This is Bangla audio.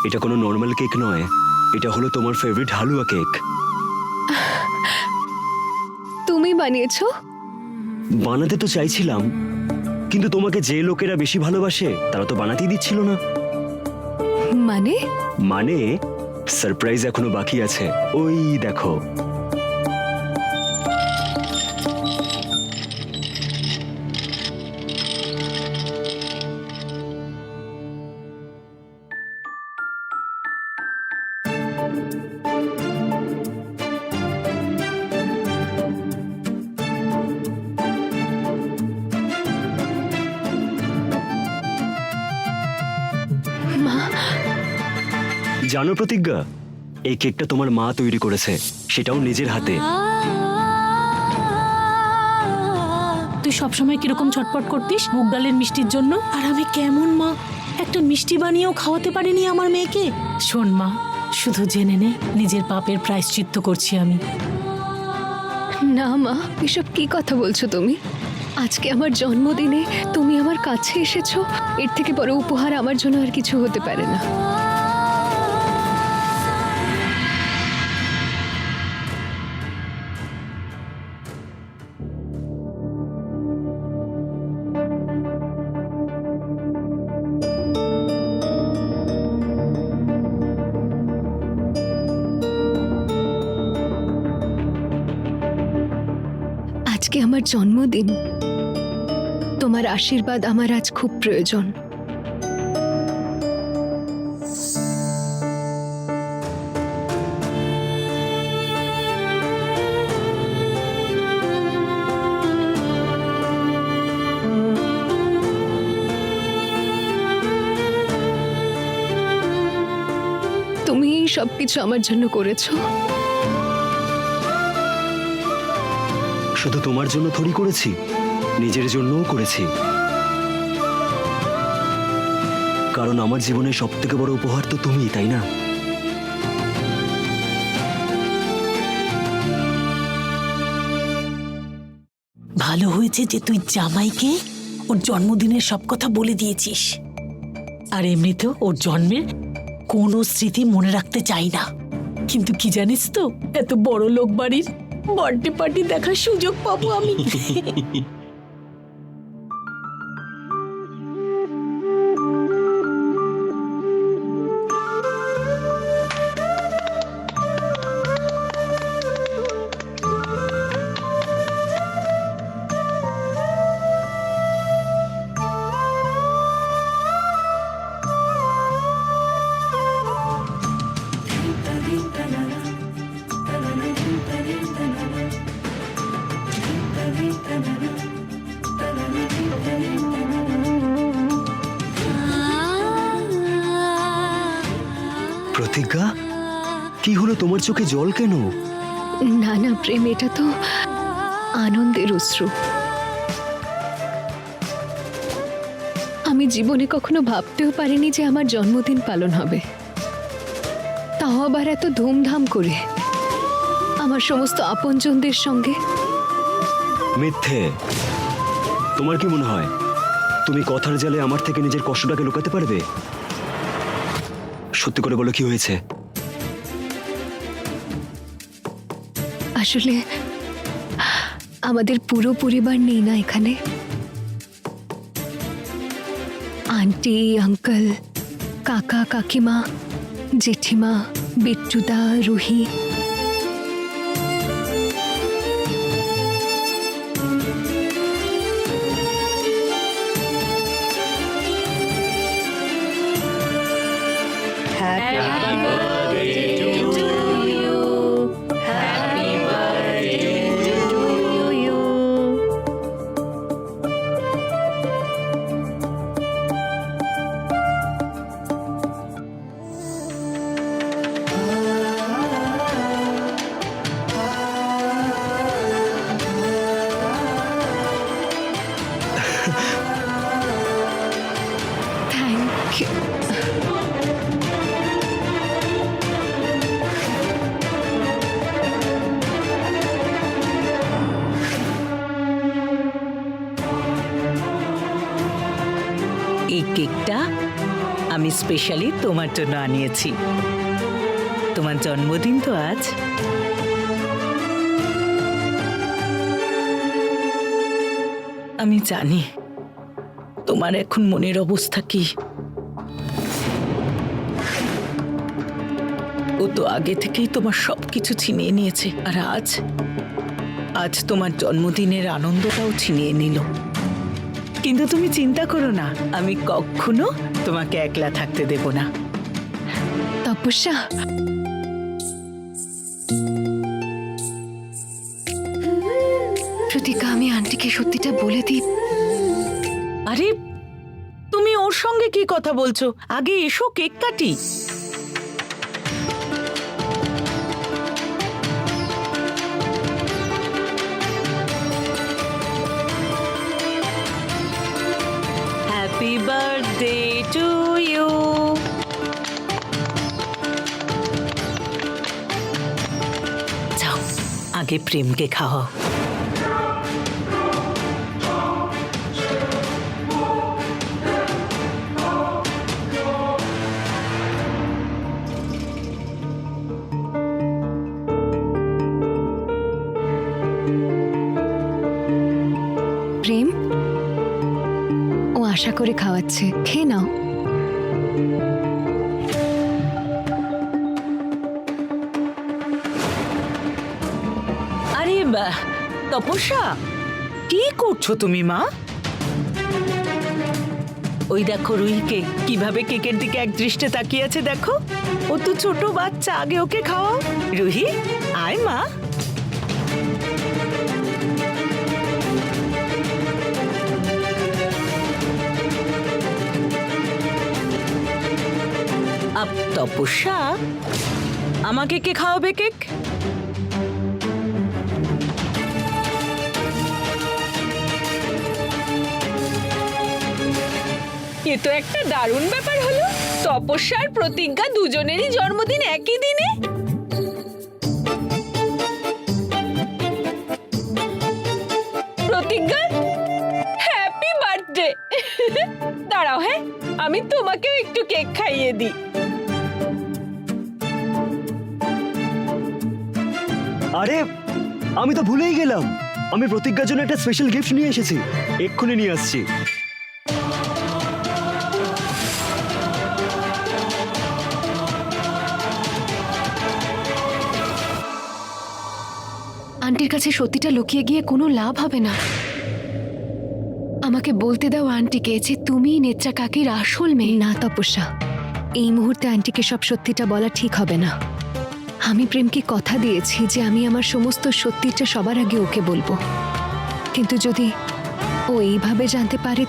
এটা কোনো নর্মাল কেক নয়, এটা হলো তোমার ফেভারিট হালুয়া কেক। তুমি বানিয়েছো? বানাতে তো চাইছিলাম, কিন্তু তোমাকে যে লোকেরা বেশি ভালোবাসে তারা তো বানাতেই দিচ্ছিল না। মানে? মানে সারপ্রাইজ এখনো বাকি আছে, ওই দেখো। মা, জানো প্রতিজ্ঞা, এই কেকটা তোমার মা তৈরি করেছে, সেটাও নিজের হাতে। তুই সবসময় কিরকম ছটপট করতিস মুগ ডালের মিষ্টির জন্য, আর আমি কেমন মা একটা মিষ্টি বানিয়েও খাওয়াতে পারিনি আমার মেয়েকে। শোন মা, শুধু জেনে নে নিজের পাপের প্রায়শ্চিত্ত করছি আমি। না মা, এসব কি কথা বলছো তুমি? আজকে আমার জন্মদিনে তুমি আমার কাছে এসেছো, এর থেকে বড় উপহার আমার জন্য আর কিছু হতে পারে না। আজকে আমার জন্মদিন, তোমার আশীর্বাদ আমার আজ খুব প্রয়োজন। তুমি এই সবকিছু আমার জন্য করেছো। শুধু তোমার জন্য থরি করেছি, নিজের জন্যও করেছি। কারণ আমার জীবনের সব থেকে বড় উপহার তো তুমি, তাই না? ভালো হয়েছে যে তুই জামাইকে ওর জন্মদিনের সব কথা বলে দিয়েছিস। আর এমনিতেও ওর জন্মের কোনো স্মৃতি মনে রাখতে চাই না, কিন্তু কি জানিস তো, এত বড় লোক বাড়ির বার্থডে পার্টি দেখার সুযোগ পাবো আমি। প্রতিজ্ঞা, কি হলো তোমার চোখে জল কেন? না না প্রেম, এটা তো আনন্দের অশ্রু। আমি জীবনে কখনো ভাবতেও পারিনি যে আমার জন্মদিন পালন হবে, তাও আবার এত ধুমধাম করে আমার সমস্ত আপনজনদের সঙ্গে। মিথ্যে। তোমার কি মনে হয় তুমি কথার জালে আমার থেকে নিজের কষ্টটাকে লুকাতে পারবে? সত্যি করে বলো, কি হয়েছে? আসলে আমাদের পুরো পরিবার নেই না এখানে। আন্টি, আঙ্কেল, কাকা, কাকিমা, জেঠিমা, বিট্টুদা, রুহি। Thank you. এই কেকটা আমি স্পেশালি তোমার জন্য আনিয়েছি। তোমার জন্মদিন তো আজ। আমি জানি তোমার এখন মনের অবস্থা কি। ও তো আগে থেকেই তোমার সবকিছু ছিনিয়ে নিয়েছে, আর আজ তোমার জন্মদিনের আনন্দটাও ছিনিয়ে নিল। কিন্তু তুমি চিন্তা করো না, আমি কখনো তোমাকে একলা থাকতে দেব না। তপস্যা, প্রতিকা, আমি আন্টিকে সত্যিটা বলে দিই। আরে তুমি ওর সঙ্গে কি কথা বলছো? আগে এসো, কেক কাটি। Happy birthday to you. যাও, আগে প্রেমকে খাওয়াও। প্রেম, ও আশা করে খাওয়াচ্ছে, খেয়ে নাও। আরে তপস্যা, কি করছো তুমি মা? ওই দেখো রুহিকে কিভাবে কেকের দিকে এক দৃষ্টে তাকিয়ে আছে, দেখো। ও তো ছোট বাচ্চা, আগে ওকে খাওয়াও। রুহি, আয় মা। তপস্যা, আমাকে কে খাওয়াবে কেক? এ তো একটা দারুণ ব্যাপার হলো। তপস্যা আর প্রতিজ্ঞা দুজনেরই জন্মদিন একই দিনে। প্রতিজ্ঞা, হ্যাপি বার্থডে। দাঁড়াও, হ্যাঁ আমি তোমাকেও একটু কেক খাইয়ে দিই। আরে আমি তো ভুলেই গেলাম, আমি প্রতিজ্ঞার জন্য একটা স্পেশাল গিফট নিয়ে এসেছি, এক্ষুনি নিয়ে আসছি। আন্টির কাছে সত্যিটা লুকিয়ে গিয়ে কোনো লাভ হবে না। আমাকে বলতে দাও আন্টিকে যে তুমিই নেত্রা কাকির আসল মেয়ে। না তপস্যা, এই মুহূর্তে আন্টিকে সব সত্যিটা বলা ঠিক হবে না। আমি প্রেমকে কথা দিয়েছি যে আমি আমার সমস্ত সত্যিটা সবার আগে ওকে বলবো, কিন্তু যদি ও এইভাবে জানতে পারে